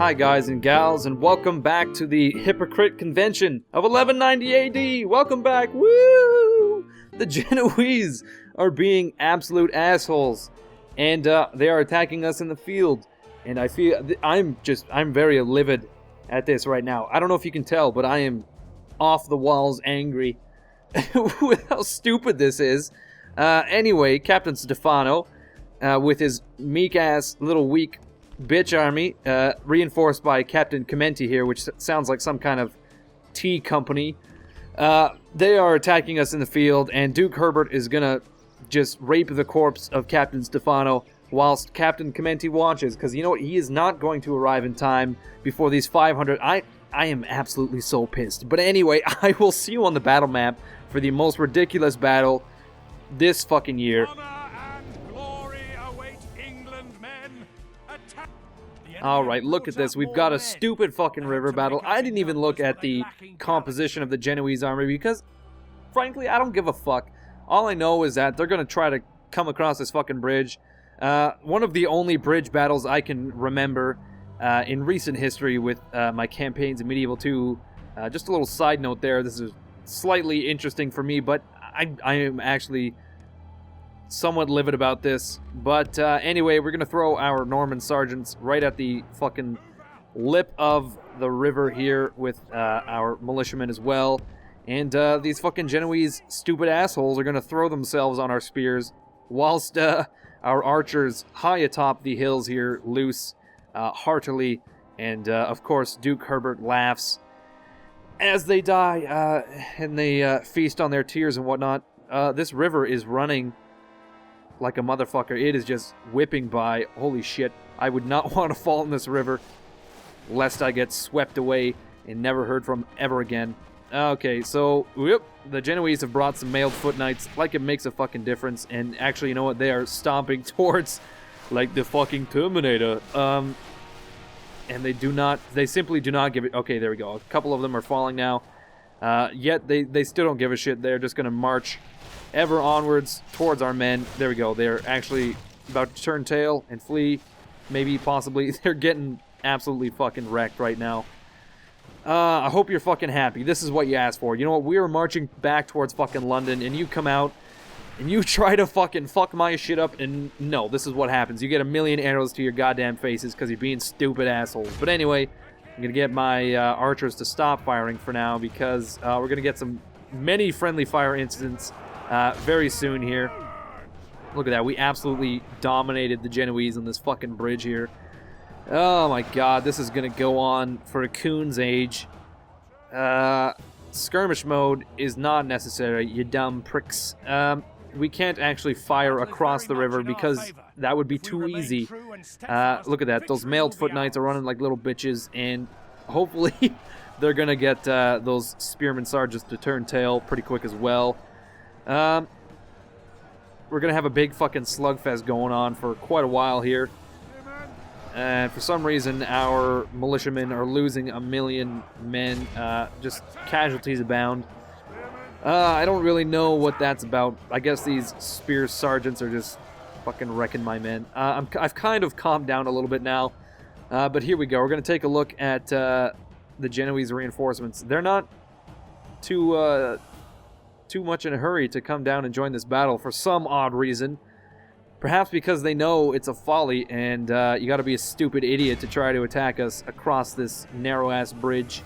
Hi guys and gals, and welcome back to the Hypocrite Convention of 1190 AD! Welcome back! Woo! The Genoese are being absolute assholes, and they are attacking us in the field. And I feel, I'm very livid at this right now. I don't know if you can tell, but I am off the walls angry with how stupid this is. Anyway, Captain Stefano, with his meek-ass, little weak bitch army, reinforced by Captain Chimenti here, which sounds like some kind of tea company. They are attacking us in the field, and Duke Herbert is gonna just rape the corpse of Captain Stefano whilst Captain Chimenti watches, because you know what, he is not going to arrive in time before these 500... I am absolutely so pissed. But anyway, I will see you on the battle map for the most ridiculous battle this fucking year. Alright, look at this. We've got a stupid fucking river battle. I didn't even look at the composition of the Genoese army because, frankly, I don't give a fuck. All I know is that they're going to try to come across this fucking bridge. One of the only bridge battles I can remember in recent history with my campaigns in Medieval 2. Just a little side note there. This is slightly interesting for me, but I am actually somewhat livid about this. But anyway, we're going to throw our Norman sergeants right at the fucking lip of the river here with our militiamen as well. And these fucking Genoese stupid assholes are going to throw themselves on our spears whilst our archers high atop the hills here loose heartily. And of course, Duke Herbert laughs as they die and they feast on their tears and whatnot. This river is running like a motherfucker. It is just whipping by. Holy shit. I would not want to fall in this river lest I get swept away and never heard from ever again. Okay, so whoop, the Genoese have brought some mailed foot knights, like it makes a fucking difference. And actually, you know what, they are stomping towards like the fucking Terminator. And they simply do not give it. Okay, there we go. A couple of them are falling now. Yet they still don't give a shit. They're just gonna march ever onwards towards our men. There we go. They're actually about to turn tail and flee. Maybe, possibly. They're getting absolutely fucking wrecked right now. I hope you're fucking happy. This is what you asked for. You know what? We were marching back towards fucking London, and you come out, and you try to fucking fuck my shit up, and no, this is what happens. You get a million arrows to your goddamn faces because you're being stupid assholes. But anyway, I'm gonna get my archers to stop firing for now because we're gonna get many friendly fire incidents very soon here. Look at that. We absolutely dominated the Genoese on this fucking bridge here. Oh my god, this is going to go on for a coon's age. Skirmish mode is not necessary, you dumb pricks. We can't actually fire across the river because that would be too easy. Look at that. Those mailed foot knights are running like little bitches, and hopefully they're going to get those spearman sergeants to turn tail pretty quick as well. We're gonna have a big fucking slugfest going on for quite a while here. And for some reason, our militiamen are losing a million men. Just casualties abound. I don't really know what that's about. I guess these spear sergeants are just fucking wrecking my men. I've kind of calmed down a little bit now. But here we go. We're gonna take a look at the Genoese reinforcements. They're not too much in a hurry to come down and join this battle for some odd reason. Perhaps because they know it's a folly and you gotta be a stupid idiot to try to attack us across this narrow-ass bridge.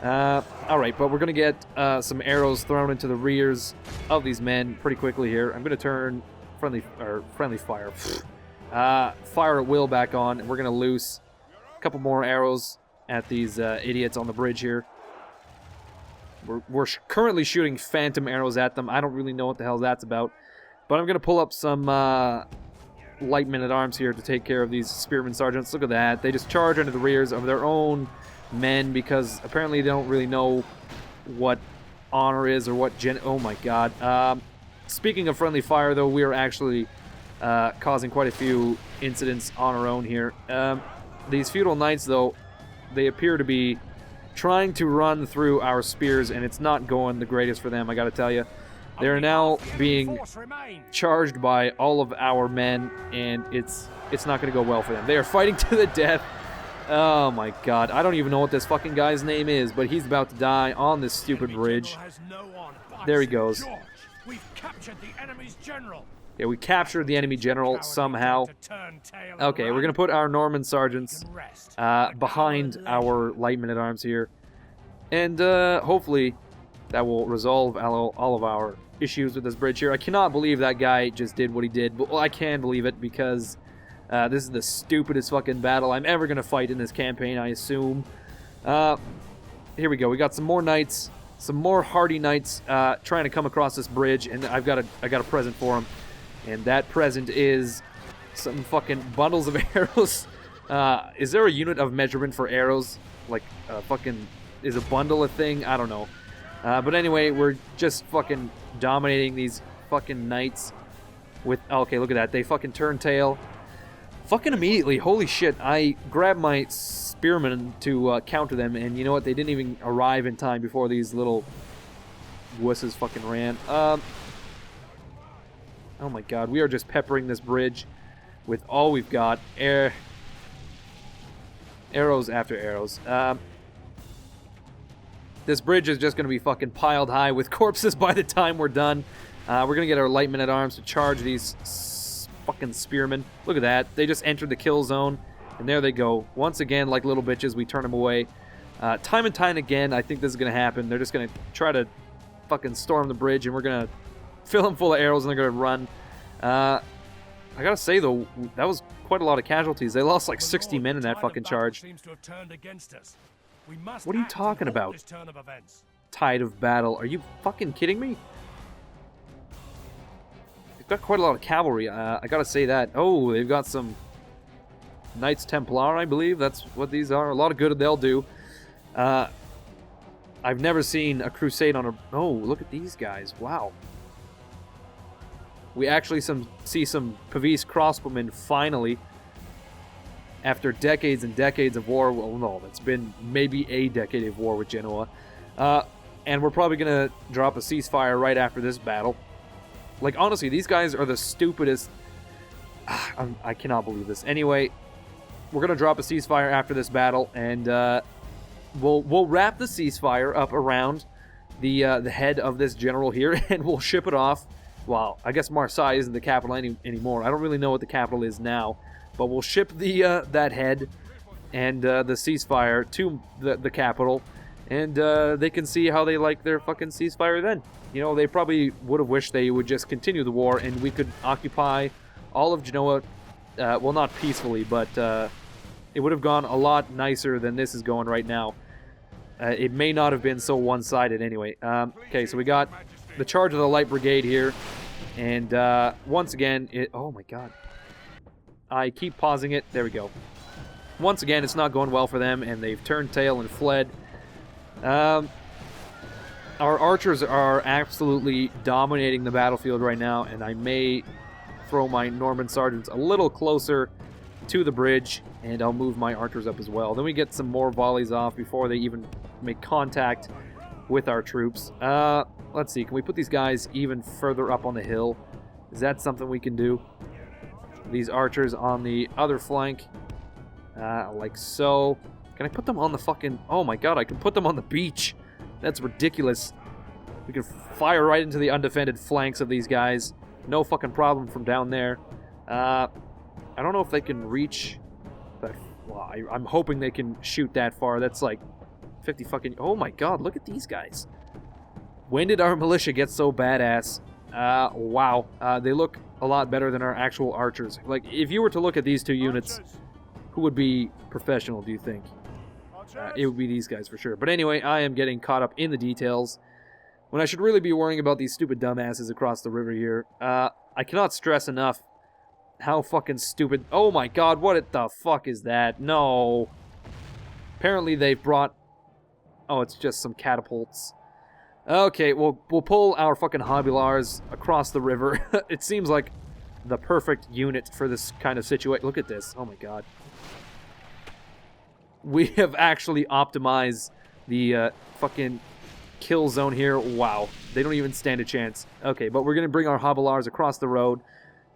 Alright, but we're gonna get some arrows thrown into the rears of these men pretty quickly here. I'm gonna turn friendly fire. Fire at will back on, and we're gonna loose a couple more arrows at these idiots on the bridge here. We're currently shooting phantom arrows at them. I don't really know what the hell that's about. But I'm going to pull up some light men-at-arms here to take care of these spearman sergeants. Look at that. They just charge into the rears of their own men because apparently they don't really know what honor is or what oh my god. Speaking of friendly fire, though, we are actually causing quite a few incidents on our own here. These feudal knights, though, they appear to be trying to run through our spears, and it's not going the greatest for them, I gotta tell you. They are now being charged by all of our men, and it's not going to go well for them. They are fighting to the death. Oh my god, I don't even know what this fucking guy's name is, but he's about to die on this stupid bridge. There he goes. Yeah, we captured the enemy general somehow. Okay, we're gonna put our Norman sergeants behind our light men-at-arms here. And hopefully that will resolve all of our issues with this bridge here. I cannot believe that guy just did what he did. But, well, I can believe it because this is the stupidest fucking battle I'm ever going to fight in this campaign, I assume. Here we go. We got some more knights, some more hardy knights trying to come across this bridge, and I got a present for them. And that present is some fucking bundles of arrows. Is there a unit of measurement for arrows? Like, fucking, is a bundle a thing? I don't know. But anyway, we're just fucking dominating these fucking knights with... Okay, look at that. They fucking turn tail. Fucking immediately. Holy shit. I grabbed my spearmen to counter them, and you know what? They didn't even arrive in time before these little wusses fucking ran. Oh my god. We are just peppering this bridge with all we've got. Arrows after arrows. This bridge is just going to be fucking piled high with corpses by the time we're done. We're going to get our light men-at-arms to charge these fucking spearmen. Look at that. They just entered the kill zone, and there they go. Once again, like little bitches, we turn them away. Time and time again, I think this is going to happen. They're just going to try to fucking storm the bridge, and we're going to fill them full of arrows, and they're going to run. I got to say, though, that was quite a lot of casualties. They lost like 60 men in that fucking charge. What are you talking about? Tide of battle. Are you fucking kidding me? They've got quite a lot of cavalry. I gotta say that. Oh, they've got some Knights Templar, I believe. That's what these are. A lot of good they'll do. I've never seen a crusade on a... Oh, look at these guys. Wow. We actually see some Pavese crossbowmen finally. After decades and decades of war, well, no, it's been maybe a decade of war with Genoa. And we're probably going to drop a ceasefire right after this battle. Like, honestly, these guys are the stupidest... I cannot believe this. Anyway, we're going to drop a ceasefire after this battle, and we'll wrap the ceasefire up around the head of this general here, and we'll ship it off. Well, I guess Marseille isn't the capital anymore. I don't really know what the capital is now. But we'll ship the that head and the ceasefire to the capital, and they can see how they like their fucking ceasefire then. You know, they probably would have wished they would just continue the war, and we could occupy all of Genoa, well, not peacefully, but it would have gone a lot nicer than this is going right now. It may not have been so one-sided anyway. Okay, so we got the charge of the Light Brigade here, and once again, oh my god. I keep pausing it. There we go. Once again, it's not going well for them, and they've turned tail and fled. Our archers are absolutely dominating the battlefield right now, and I may throw my Norman sergeants a little closer to the bridge, and I'll move my archers up as well. Then we get some more volleys off before they even make contact with our troops. Let's see. Can we put these guys even further up on the hill? Is that something we can do? These archers on the other flank, like so. Can I put them on the fucking... Oh my god, I can put them on the beach. That's ridiculous. We can fire right into the undefended flanks of these guys. No fucking problem from down there. I don't know if they can reach that... Well, I'm hoping they can shoot that far. That's like 50 fucking... Oh my god, look at these guys. When did our militia get so badass? Wow. They look a lot better than our actual archers. Like, if you were to look at these two units, who would be professional, do you think? It would be these guys for sure. But anyway, I am getting caught up in the details when I should really be worrying about these stupid dumbasses across the river here. I cannot stress enough how fucking stupid... Oh my god, what the fuck is that? No. Apparently they've brought... Oh, it's just some catapults. Okay, we'll pull our fucking Hobulars across the river. It seems like the perfect unit for this kind of situation. Look at this. Oh my god. We have actually optimized the fucking kill zone here. Wow. They don't even stand a chance. Okay, but we're going to bring our Hobulars across the road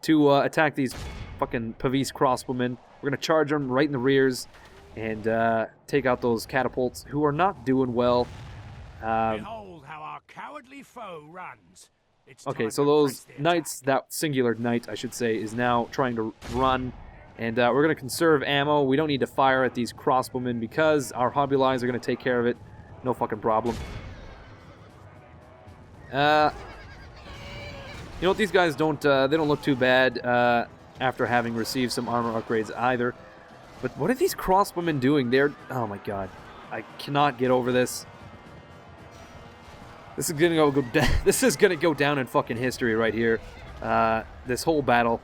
to attack these fucking Pavese crossbowmen. We're going to charge them right in the rears. and take out those catapults, who are not doing well. Behold how our cowardly foe runs. Okay, so those knights, that singular knight, I should say, is now trying to run. And we're going to conserve ammo. We don't need to fire at these crossbowmen because our hobby lines are going to take care of it. No fucking problem. You know what? These guys don't, they don't look too bad after having received some armor upgrades either. But what are these crossbowmen doing? They're... Oh my god. I cannot get over this. This is gonna go down. This is gonna go down in fucking history right here. This whole battle,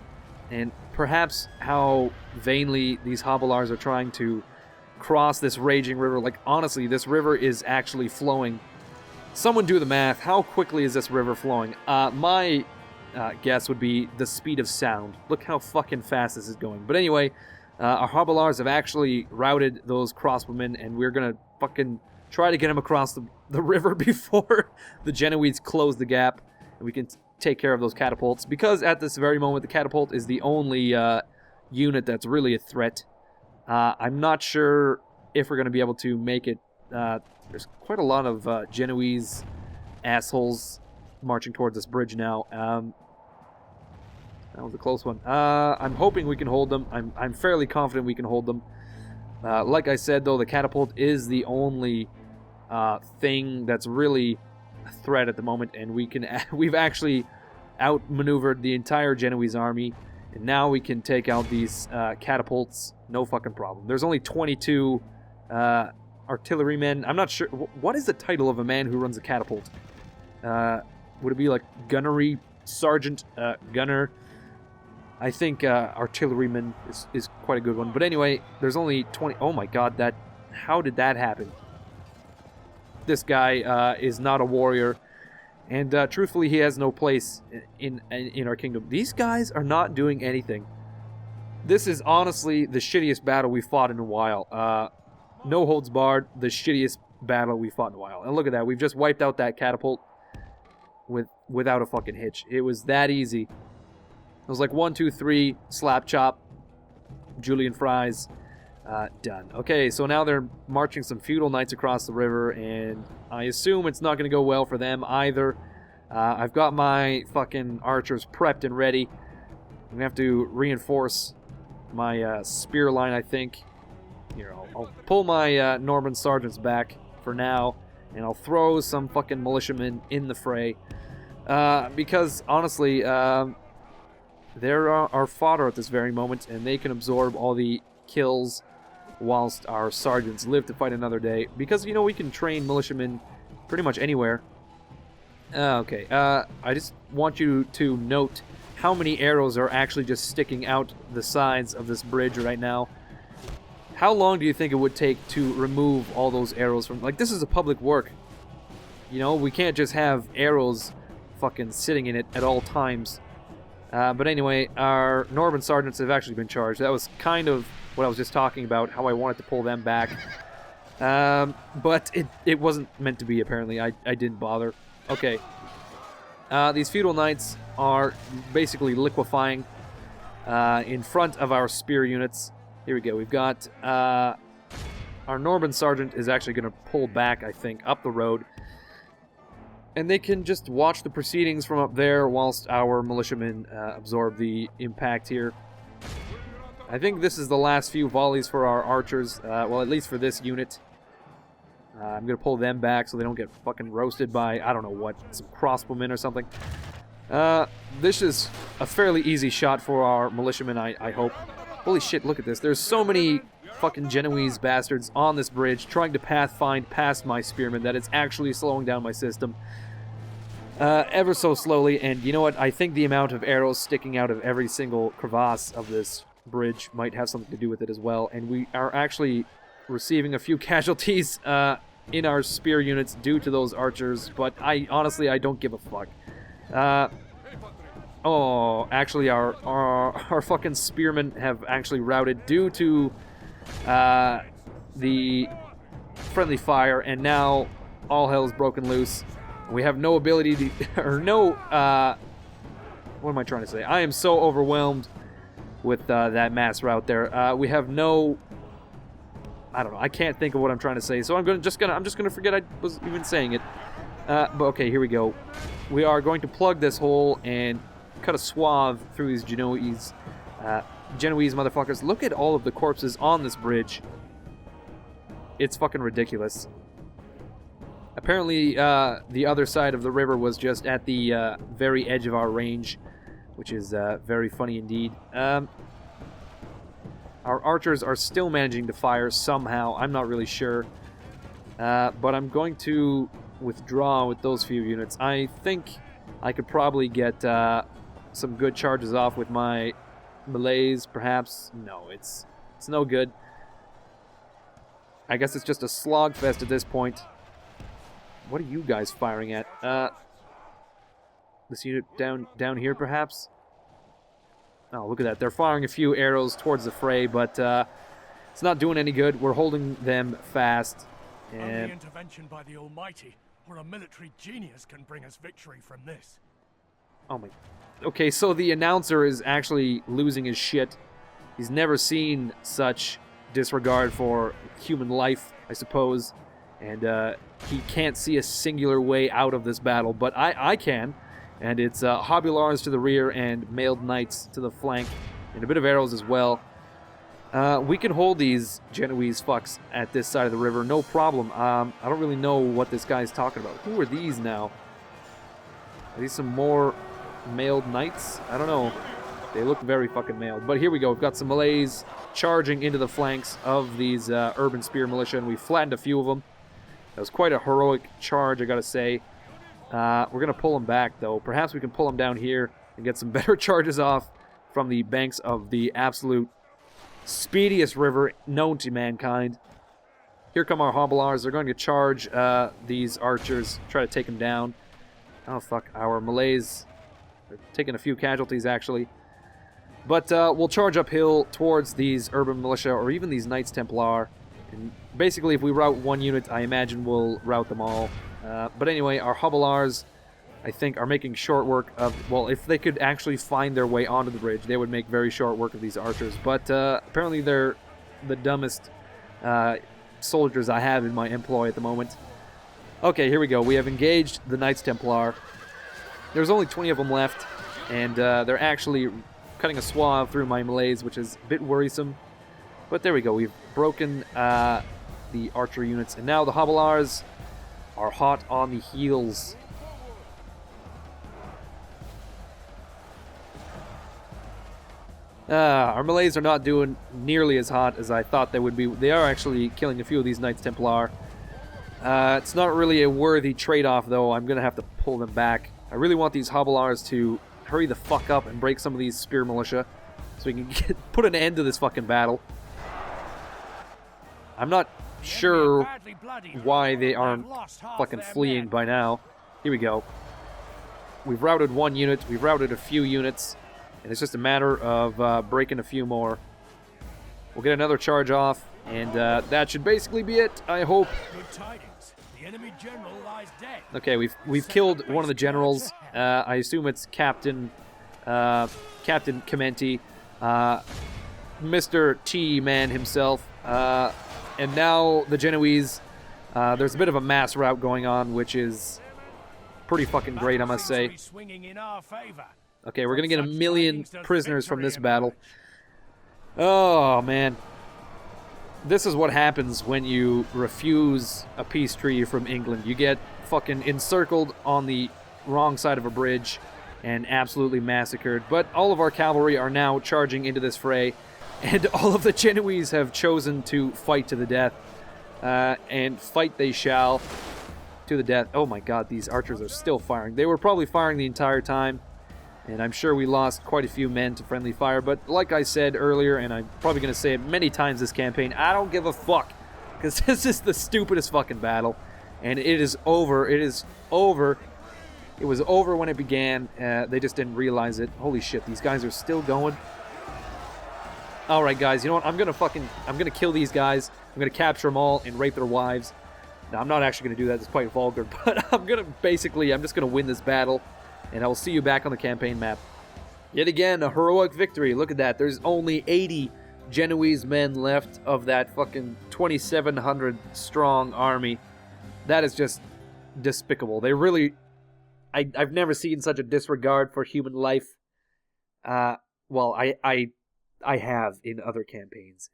and perhaps how vainly these Hobilars are trying to cross this raging river. Like honestly, this river is actually flowing. Someone do the math. How quickly is this river flowing? My guess would be the speed of sound. Look how fucking fast this is going. But anyway, our Hobilars have actually routed those crossbowmen, and we're gonna fucking try to get them across the river before the Genoese close the gap, and we can take care of those catapults, because at this very moment the catapult is the only unit that's really a threat. I'm not sure if we're going to be able to make it. There's quite a lot of Genoese assholes marching towards this bridge now. That was a close one. I'm hoping we can hold them. I'm fairly confident we can hold them. Like I said, though, the catapult is the only thing that's really a threat at the moment, and we've actually outmaneuvered the entire Genoese army, and now we can take out these catapults, no fucking problem. There's only 22 artillerymen. I'm not sure what is the title of a man who runs a catapult. Would it be like gunnery sergeant, gunner? I think artilleryman is quite a good one. But anyway, there's only 20. Oh my god, how did that happen? This guy is not a warrior, and truthfully, he has no place in our kingdom. These guys are not doing anything. This is honestly the shittiest battle we fought in a while. No holds barred, the shittiest battle we fought in a while. And look at that, we've just wiped out that catapult without a fucking hitch. It was that easy. It was like 1, 2, 3, slap chop, Julian fries. Done. Okay, so now they're marching some feudal knights across the river, and I assume it's not going to go well for them either. I've got my fucking archers prepped and ready. I'm going to have to reinforce my spear line, I think. Here, I'll pull my Norman sergeants back for now, and I'll throw some fucking militiamen in the fray. Because, honestly, they're our fodder at this very moment, and they can absorb all the kills whilst our sergeants live to fight another day, because you know we can train militiamen pretty much anywhere. Okay, I just want you to note how many arrows are actually just sticking out the sides of this bridge right now. How long do you think it would take to remove all those arrows from... Like, this is a public work. You know, we can't just have arrows fucking sitting in it at all times. But anyway, our Norman sergeants have actually been charged. That was kind of what I was just talking about, how I wanted to pull them back. But it wasn't meant to be, apparently. I didn't bother. Okay. These feudal knights are basically liquefying in front of our spear units. Here we go. We've got... our Norman sergeant is actually going to pull back, I think, up the road. And they can just watch the proceedings from up there whilst our militiamen absorb the impact here. I think this is the last few volleys for our archers, well, at least for this unit. I'm going to pull them back so they don't get fucking roasted by, I don't know what, some crossbowmen or something. This is a fairly easy shot for our militiamen, I hope. Holy shit, look at this. There's so many fucking Genoese bastards on this bridge trying to pathfind past my spearmen that it's actually slowing down my system ever so slowly. And you know what? I think the amount of arrows sticking out of every single crevasse of this bridge might have something to do with it as well. And we are actually receiving a few casualties in our spear units due to those archers, but honestly I don't give a fuck. Oh, actually our fucking spearmen have actually routed due to the friendly fire, and now all hell's broken loose. We have no ability to, or no, what am I trying to say? I am so overwhelmed with that mass rout there. We have no I don't know. I can't think of what I'm trying to say, so I'm just gonna forget I was even saying it. But okay, here we go. We are going to plug this hole and cut a swath through these Genoese motherfuckers. Look at all of the corpses on this bridge. It's fucking ridiculous. Apparently, the other side of the river was just at the very edge of our range, which is very funny indeed. Our archers are still managing to fire somehow. I'm not really sure. But I'm going to withdraw with those few units. I think I could probably get some good charges off with my Malays, perhaps. No, it's no good. I guess it's just a slogfest at this point. What are you guys firing at? This unit down here, perhaps? Oh, look at that. They're firing a few arrows towards the fray, but it's not doing any good. We're holding them fast. And only intervention by the Almighty or a military genius can bring us victory from this. oh my... Okay, so the announcer is actually losing his shit. He's never seen such disregard for human life, I suppose. And he can't see a singular way out of this battle, but I can. And it's Hobulars to the rear and mailed knights to the flank, and a bit of arrows as well. We can hold these Genoese fucks at this side of the river, no problem. I don't really know what this guy's talking about. Who are these now? Are these some more mailed knights? I don't know. They look very fucking mailed. But here we go. We've got some Malays charging into the flanks of these urban spear militia, and we flattened a few of them. That was quite a heroic charge, I gotta say. We're going to pull them back, though. Perhaps we can pull them down here and get some better charges off from the banks of the absolute speediest river known to mankind. Here come our Hobulars. They're going to charge these archers, try to take them down. Oh, fuck. Our Malays are taking a few casualties, actually. But we'll charge uphill towards these urban militia or even these Knights Templar. And basically, if we rout one unit, I imagine we'll rout them all. But anyway, our Hobulars, I think, are making short work of... Well, if they could actually find their way onto the bridge, they would make very short work of these archers. But apparently they're the dumbest soldiers I have in my employ at the moment. Okay, here we go. We have engaged the Knights Templar. There's only 20 of them left, and they're actually cutting a swath through my Malays, which is a bit worrisome. But there we go. We've broken the archer units, and now the Hobulars are hot on the heels. Our Malays are not doing nearly as hot as I thought they would be. They are actually killing a few of these Knights Templar. It's not really a worthy trade-off, though. I'm going to have to pull them back. I really want these Hobulars to hurry the fuck up and break some of these spear militia so we can put an end to this fucking battle. I'm not sure why they aren't fucking fleeing by now. Here we go. We've routed one unit. We've routed a few units. And it's just a matter of breaking a few more. We'll get another charge off. And that should basically be it, I hope. Good tidings. The enemy general lies dead. Okay, we've killed one of the generals. I assume it's Captain Chimenti, Mr. T-Man himself. And now the Genoese, there's a bit of a mass rout going on, which is pretty fucking great, I must say. Okay, we're going to get 1 million prisoners from this battle. Oh, man. This is what happens when you refuse a peace treaty from England. You get fucking encircled on the wrong side of a bridge and absolutely massacred. But all of our cavalry are now charging into this fray, and all of the Genoese have chosen to fight to the death. And fight they shall to the death. Oh my god, these archers are still firing. They were probably firing the entire time. And I'm sure we lost quite a few men to friendly fire. But like I said earlier, and I'm probably going to say it many times this campaign, I don't give a fuck. Because this is the stupidest fucking battle. And it is over. It is over. It was over when it began. They just didn't realize it. Holy shit, these guys are still going. Alright guys, you know what? I'm going to kill these guys. I'm going to capture them all and rape their wives. Now, I'm not actually going to do that. It's quite vulgar. But I'm just going to win this battle. And I will see you back on the campaign map. Yet again, a heroic victory. Look at that. There's only 80 Genoese men left of that fucking 2,700 strong army. That is just despicable. They really... I've never seen such a disregard for human life. Well, I have in other campaigns.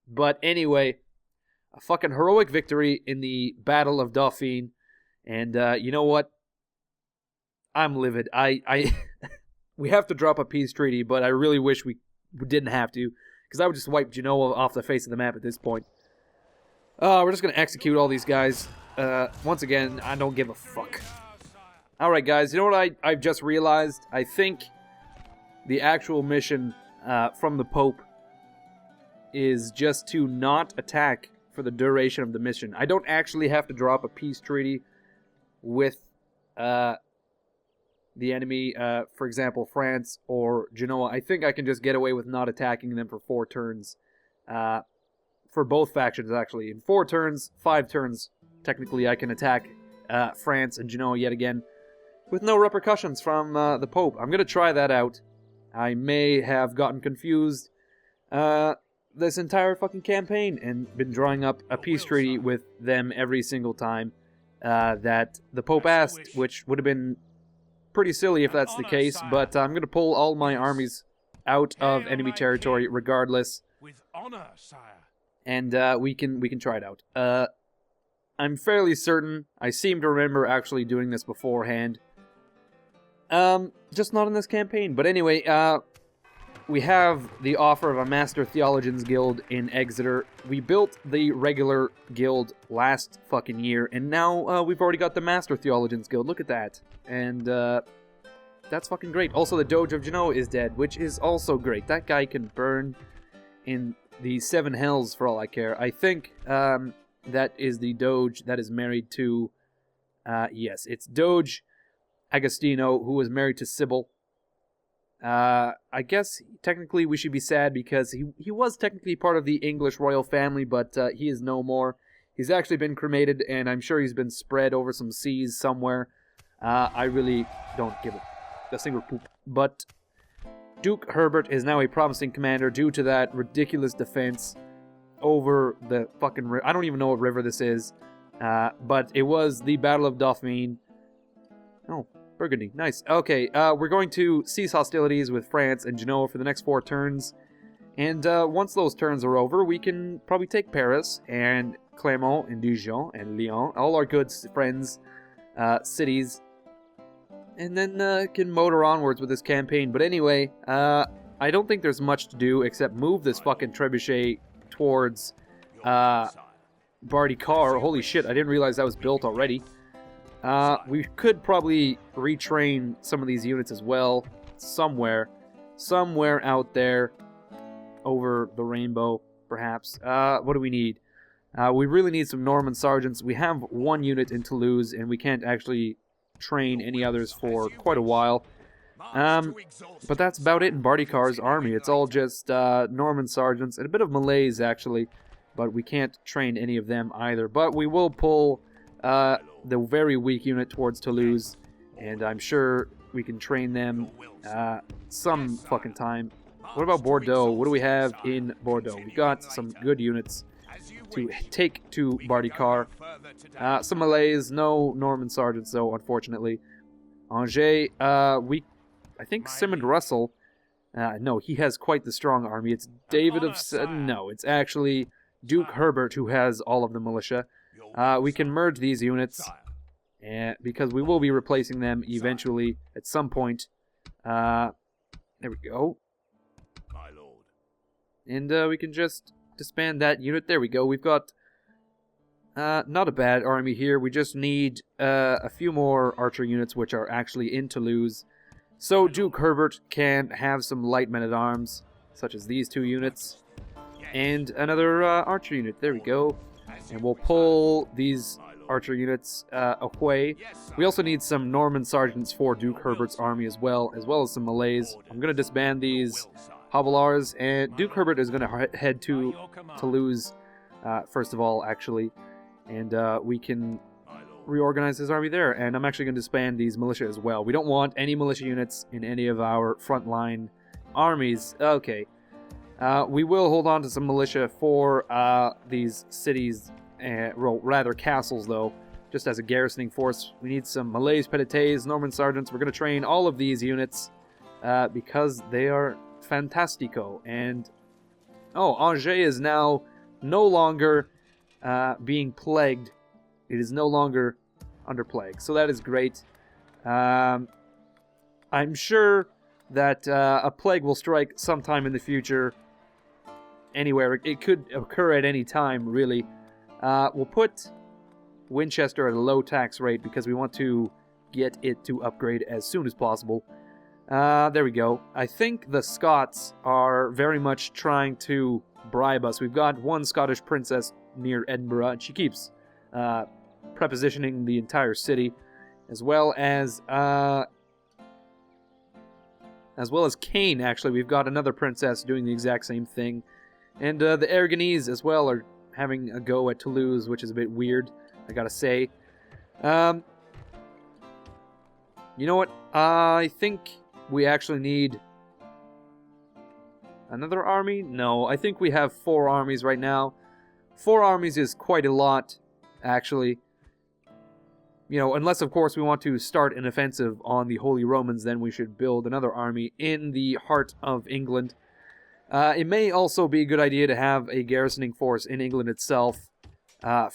But anyway, a fucking heroic victory in the Battle of Dauphine. And you know what? I'm livid. We have to drop a peace treaty, but I really wish we didn't have to, because I would just wipe Genoa off the face of the map at this point. We're just going to execute all these guys. Once again, I don't give a fuck. Alright guys, you know what I've just realized? I think the actual mission from the Pope is just to not attack for the duration of the mission. I don't actually have to drop a peace treaty with the enemy, for example, France or Genoa. I think I can just get away with not attacking them for 4 turns. For both factions, actually. In 4 turns, 5 turns, technically I can attack France and Genoa yet again, with no repercussions from the Pope. I'm going to try that out. I may have gotten confused this entire fucking campaign and been drawing up a peace treaty with them every single time that the Pope asked, which would have been pretty silly if that's the case, but I'm going to pull all my armies out of enemy territory regardless. With honor, sire. And we can try it out. I'm fairly certain, I seem to remember actually doing this beforehand. Just not in this campaign. But anyway, we have the offer of a Master Theologians Guild in Exeter. We built the regular guild last fucking year, and now we've already got the Master Theologians Guild. Look at that. And that's fucking great. Also, the Doge of Genoa is dead, which is also great. That guy can burn in the 7 hells for all I care. I think that is the Doge that is married to... yes, it's Doge Agostino, who was married to Sybil. I guess technically we should be sad because he was technically part of the English royal family, but he is no more. He's actually been cremated, and I'm sure he's been spread over some seas somewhere. I really don't give a single poop. But Duke Herbert is now a promising commander due to that ridiculous defense over the fucking river. I don't even know what river this is, but it was the Battle of Dauphine. Oh, Burgundy. Nice. Okay, we're going to cease hostilities with France and Genoa for the next 4 turns. And once those turns are over, we can probably take Paris and Clermont and Dijon and Lyon, all our good friends, cities, and then can motor onwards with this campaign. But anyway, I don't think there's much to do except move this fucking trebuchet towards Bardi Car. Holy shit, I didn't realize that was built already. We could probably retrain some of these units as well, somewhere out there, over the rainbow, perhaps. What do we need? We really need some Norman sergeants. We have 1 unit in Toulouse, and we can't actually train any others for quite a while. But that's about it in Bardi Car's army. It's all just Norman sergeants, and a bit of Malays, actually, but we can't train any of them either. But we will pull the very weak unit towards Toulouse, and I'm sure we can train them some fucking time. What about Bordeaux? What do we have in Bordeaux? We got some good units to take to Bardi Car. Some Malays, no Norman sergeants though, unfortunately. Angers, I think Simon Russell, no, he has quite the strong army. It's David of... no, it's actually Duke Herbert who has all of the militia. We can merge these units, because we will be replacing them eventually at some point. There we go. And we can just disband that unit. There we go. We've got not a bad army here. We just need a few more archer units, which are actually in Toulouse. So Duke Herbert can have some light men-at-arms, such as these 2 units, and another archer unit. There we go. And we'll pull these archer units away. We also need some Norman sergeants for Duke Herbert's army as well as some Malays. I'm going to disband these Hobilars, and Duke Herbert is going to head to Toulouse first of all, actually, and we can reorganize his army there. And I'm actually going to disband these militia as well. We don't want any militia units in any of our frontline armies. Okay. We will hold on to some militia for these cities, well, rather castles, though, just as a garrisoning force. We need some Malays, Petites, Norman Sergeants. We're going to train all of these units because they are fantastico. And, oh, Angers is now no longer being plagued. It is no longer under plague, so that is great. I'm sure that a plague will strike sometime in the future anywhere. It could occur at any time, really. We'll put Winchester at a low tax rate because we want to get it to upgrade as soon as possible. There we go. I think the Scots are very much trying to bribe us. We've got one Scottish princess near Edinburgh, and she keeps prepositioning the entire city, as well as Caen. Actually, we've got another princess doing the exact same thing, and the Genoese as well are having a go at Toulouse, which is a bit weird, I gotta say. You know what? I think we actually need another army? No, I think we have 4 armies right now. 4 armies is quite a lot, actually. You know, unless, of course, we want to start an offensive on the Holy Romans, then we should build another army in the heart of England. It may also be a good idea to have a garrisoning force in England itself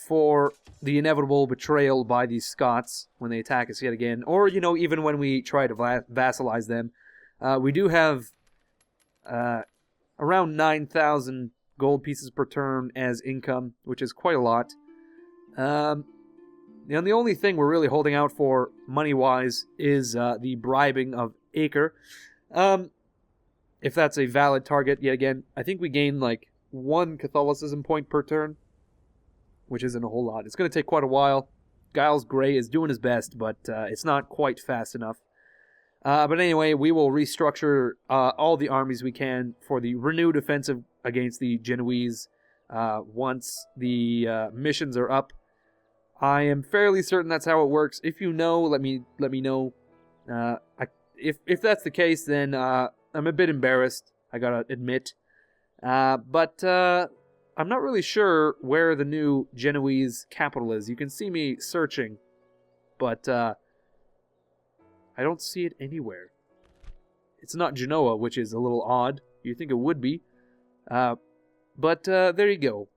for the inevitable betrayal by the Scots when they attack us yet again, or, you know, even when we try to vassalize them. We do have around 9,000 gold pieces per turn as income, which is quite a lot. And the only thing we're really holding out for money-wise is the bribing of Acre. If that's a valid target, yet again, I think we gain like 1 Catholicism point per turn, which isn't a whole lot. It's going to take quite a while. Giles Grey is doing his best, but it's not quite fast enough. But anyway, we will restructure all the armies we can for the renewed offensive against the Genoese once the missions are up. I am fairly certain that's how it works. If you know, let me know. If that's the case, then I'm a bit embarrassed, I gotta admit. But I'm not really sure where the new Genoese capital is. You can see me searching, but I don't see it anywhere. It's not Genoa, which is a little odd. You'd think it would be. But there you go.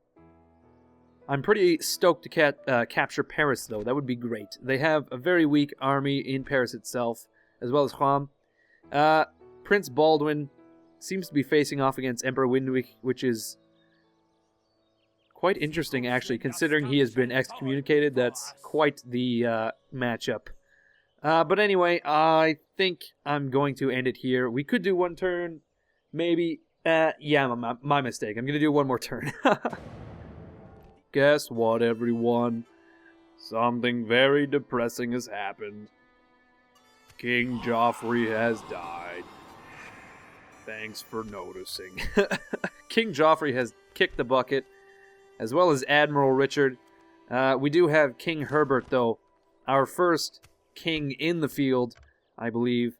I'm pretty stoked to capture Paris, though. That would be great. They have a very weak army in Paris itself, as well as Rome. Prince Baldwin seems to be facing off against Emperor Windwig, which is quite interesting, actually, considering he has been excommunicated. That's quite the matchup. But anyway, I think I'm going to end it here. We could do 1 turn, maybe. Yeah, my mistake. I'm going to do 1 more turn. Guess what, everyone? Something very depressing has happened. King Joffrey has died. Thanks for noticing. King Joffrey has kicked the bucket, as well as Admiral Richard. We do have King Herbert, though. Our first king in the field, I believe.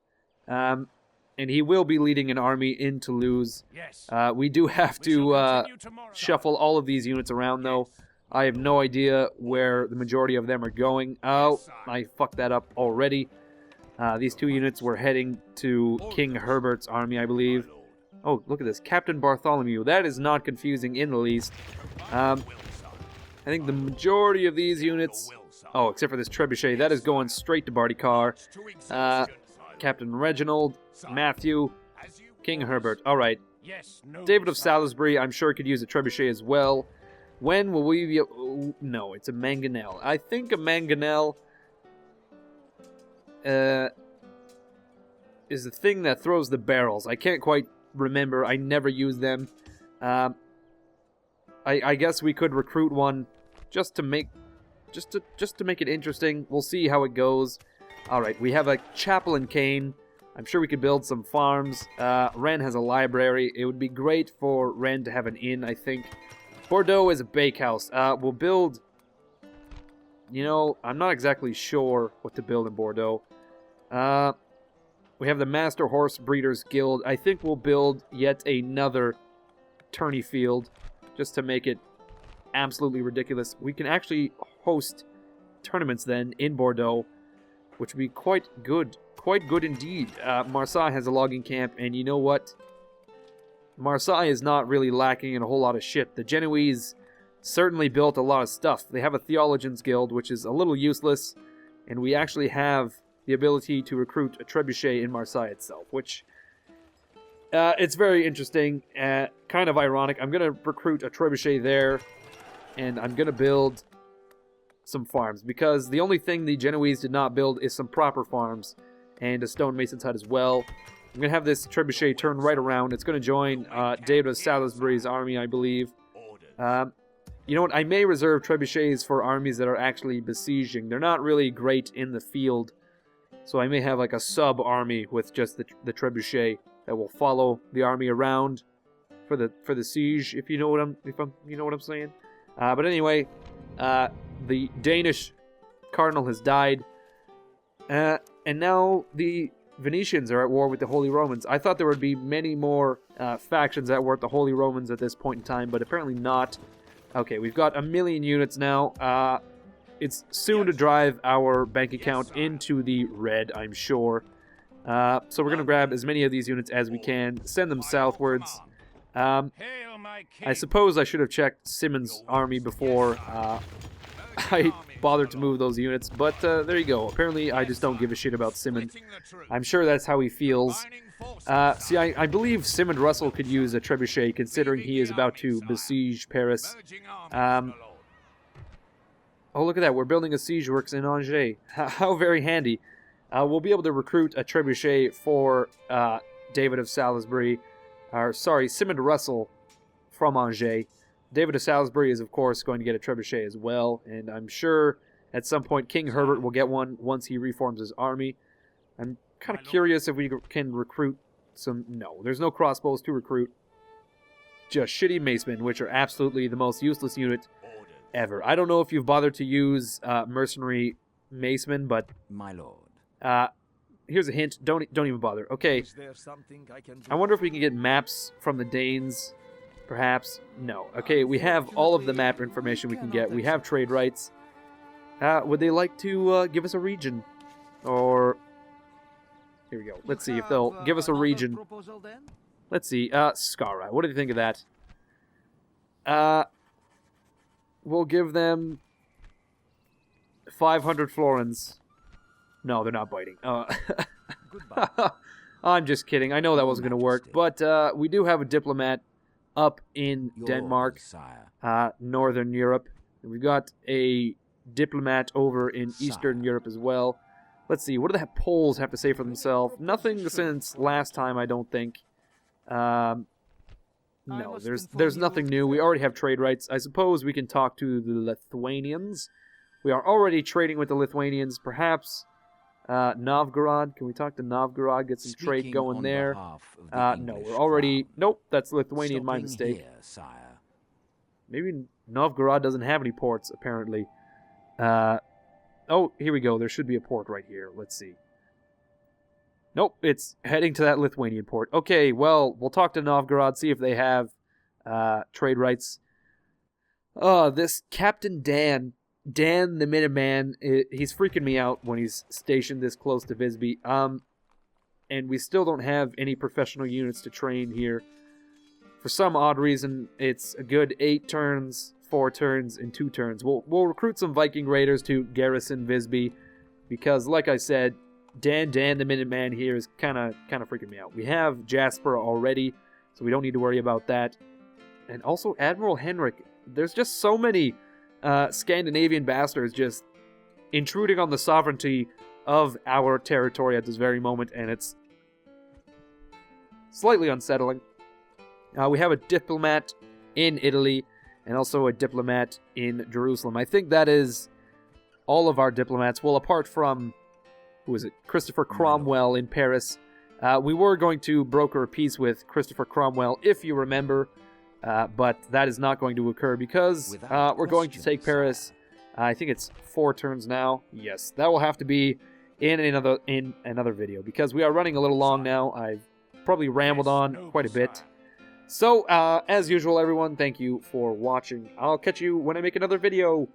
And he will be leading an army in Toulouse. Yes. We do have to shuffle all of these units around, though. I have no idea where the majority of them are going. Oh, I fucked that up already. These 2 units were heading to King Herbert's army, I believe. Oh, look at this. Captain Bartholomew. That is not confusing in the least. I think the majority of these units... Oh, except for this trebuchet. That is going straight to Barty Carr. Captain Reginald, Matthew, King Herbert. All right. David of Salisbury, I'm sure, could use a trebuchet as well. When will we be... No, it's a mangonel. I think a mangonel is the thing that throws the barrels. I can't quite remember. I never use them. I guess we could recruit one just to make it interesting. We'll see how it goes. All right, we have a chapel in Caen. I'm sure we could build some farms. Rennes has a library. It would be great for Rennes to have an inn, I think. Bordeaux is a bakehouse. We'll build... You know, I'm not exactly sure what to build in Bordeaux. We have the Master Horse Breeders Guild. I think we'll build yet another tourney field, just to make it absolutely ridiculous. We can actually host tournaments then in Bordeaux, which would be quite good indeed. Marseille has a logging camp, and you know what? Marseille is not really lacking in a whole lot of shit. The Genoese certainly built a lot of stuff. They have a Theologian's Guild, which is a little useless, and we actually have the ability to recruit a trebuchet in Marseille itself, which it's very interesting, kind of ironic. I'm going to recruit a trebuchet there, and I'm going to build some farms, because the only thing the Genoese did not build is some proper farms, and a stonemason's hut as well. I'm going to have this trebuchet turn right around. It's going to join David of Salisbury's army, I believe. You know what? I may reserve trebuchets for armies that are actually besieging. They're not really great in the field, so I may have like a sub-army with just the trebuchet that will follow the army around for the siege, if you know what I'm saying. But anyway, the Danish cardinal has died, and now the Venetians are at war with the Holy Romans. I thought there would be many more factions at war with the Holy Romans at this point in time, but apparently not. Okay, we've got 1 million units now. It's soon to drive our bank account into the red, I'm sure. So we're going to grab as many of these units as we can, send them southwards. I suppose I should have checked Simon's army before I bothered to move those units, but there you go. Apparently I just don't give a shit about Simon. I'm sure that's how he feels. See, I believe Simon Russell could use a trebuchet, considering he is about to besiege Paris. Oh, look at that. We're building a siege works in Angers. How very handy. We'll be able to recruit a trebuchet for David of Salisbury. Sorry, Simon Russell from Angers. David of Salisbury is, of course, going to get a trebuchet as well, and I'm sure at some point King Herbert will get one once he reforms his army. I'm kind of curious if we can recruit some... No, there's no crossbows to recruit. Just shitty macemen, which are absolutely the most useless unit ever. I don't know if you've bothered to use mercenary macemen, but... My lord. Here's a hint. Don't even bother. Okay. I wonder if we can get maps from the Danes... Perhaps? No. Okay, we have all of the map information we can get. We have trade rights. Would they like to give us a region? Or... Here we go. Let's see if they'll give us a region. Let's see. Skara. What do you think of that? We'll give them 500 florins. No, they're not biting. I'm just kidding. I know that wasn't going to work. But we do have a diplomat up in Denmark, Northern Europe. And we've got a diplomat over in Eastern Europe as well. Let's see, what do the Poles have to say for themselves? Nothing since last time, I don't think. No, there's nothing new. We already have trade rights. I suppose we can talk to the Lithuanians. We are already trading with the Lithuanians. Perhaps Novgorod. Can we talk to Novgorod? Get some trade going there. No, we're already... Nope, that's Lithuanian, my mistake. Here, sire. Maybe Novgorod doesn't have any ports, apparently. Oh, here we go. There should be a port right here. Let's see. Nope, it's heading to that Lithuanian port. Okay, well, we'll talk to Novgorod, see if they have trade rights. This Captain Dan the Minuteman, he's freaking me out when he's stationed this close to Visby. And we still don't have any professional units to train here. For some odd reason, it's a good 8 turns, 4 turns, and 2 turns. We'll recruit some Viking raiders to garrison Visby, because, like I said, Dan the Minuteman here is kind of freaking me out. We have Jasper already, so we don't need to worry about that. And also Admiral Henrik. There's just so many Scandinavian bastards just intruding on the sovereignty of our territory at this very moment, and it's slightly unsettling. We have a diplomat in Italy and also a diplomat in Jerusalem. I think that is all of our diplomats. Well, apart from, who is it? Christopher Cromwell in Paris. We were going to broker a peace with Christopher Cromwell, if you remember, but that is not going to occur because we're going to take Paris. I think it's 4 turns now. Yes, that will have to be in another video because we are running a little long now. I've probably rambled on quite a bit. So, as usual, everyone, thank you for watching. I'll catch you when I make another video.